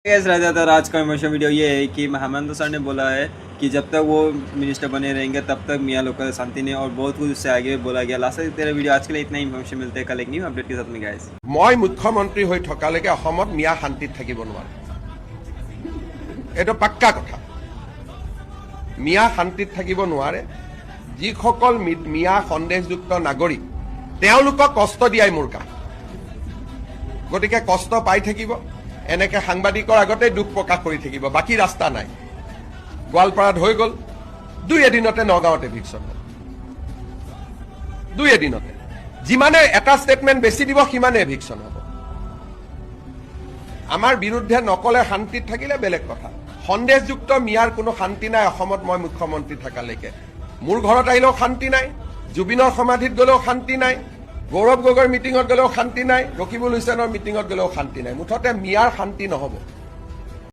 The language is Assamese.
कैस राजा था आज का इमोशनल वीडियो ये है कि हेमंत सर ने बोला है कि जब तक वो मिनिस्टर बने रहेंगे तब तक मियाँ लोग का शांति नहीं और बहुत कुछ उससे आगे बोला गया लास्ट तेरा वीडियो आज के लिए इतना इन्फॉर्मेशन मिलते हैं कल एक न्यू अपडेट के साथ में गाइस মই মুখ্যমন্ত্ৰী হৈ থকালৈকে অসমত মিয়া শান্তিত থাকিব নোৱাৰে এইটো পাক্কা কথা মিয়া শান্তিত থাকিব নোৱাৰে যিসকল মিয়া সন্দেহযুক্ত নাগৰিক তেওঁলোকক কষ্ট দিয়াই মোৰ কাম গতিকে কষ্ট পাই থাকিব এনেকে সাংবাদিকৰ আগতে দুখ প্ৰকাশ কৰি থাকিব বাকি ৰাস্তা নাই গোৱালপাৰাত হৈ গ'ল দুই এদিনতে নগাঁৱত এভিকশ্যন হ'ল দুই এদিনতে যিমানে এটা স্টেটমেন্ট বেছি দিব সিমানে এভিকশ্যন হ'ব আমাৰ বিৰুদ্ধে নকলে শান্তিত থাকিলে বেলেগ কথা সন্দেহযুক্ত মিয়াৰ কোনো শান্তি নাই অসমত মই মুখ্যমন্ত্ৰী থাকালৈকে মোৰ ঘৰত আহিলেও শান্তি নাই জুবিনৰ সমাধিত গ'লেও শান্তি নাই গৌৰৱ গগৈৰ মিটিঙত গ'লেও শান্তি নাই ৰকিবুল হুছেইনৰ মিটিঙত গ'লেও শান্তি নাই মুঠতে মিয়াৰ শান্তি নহ'ব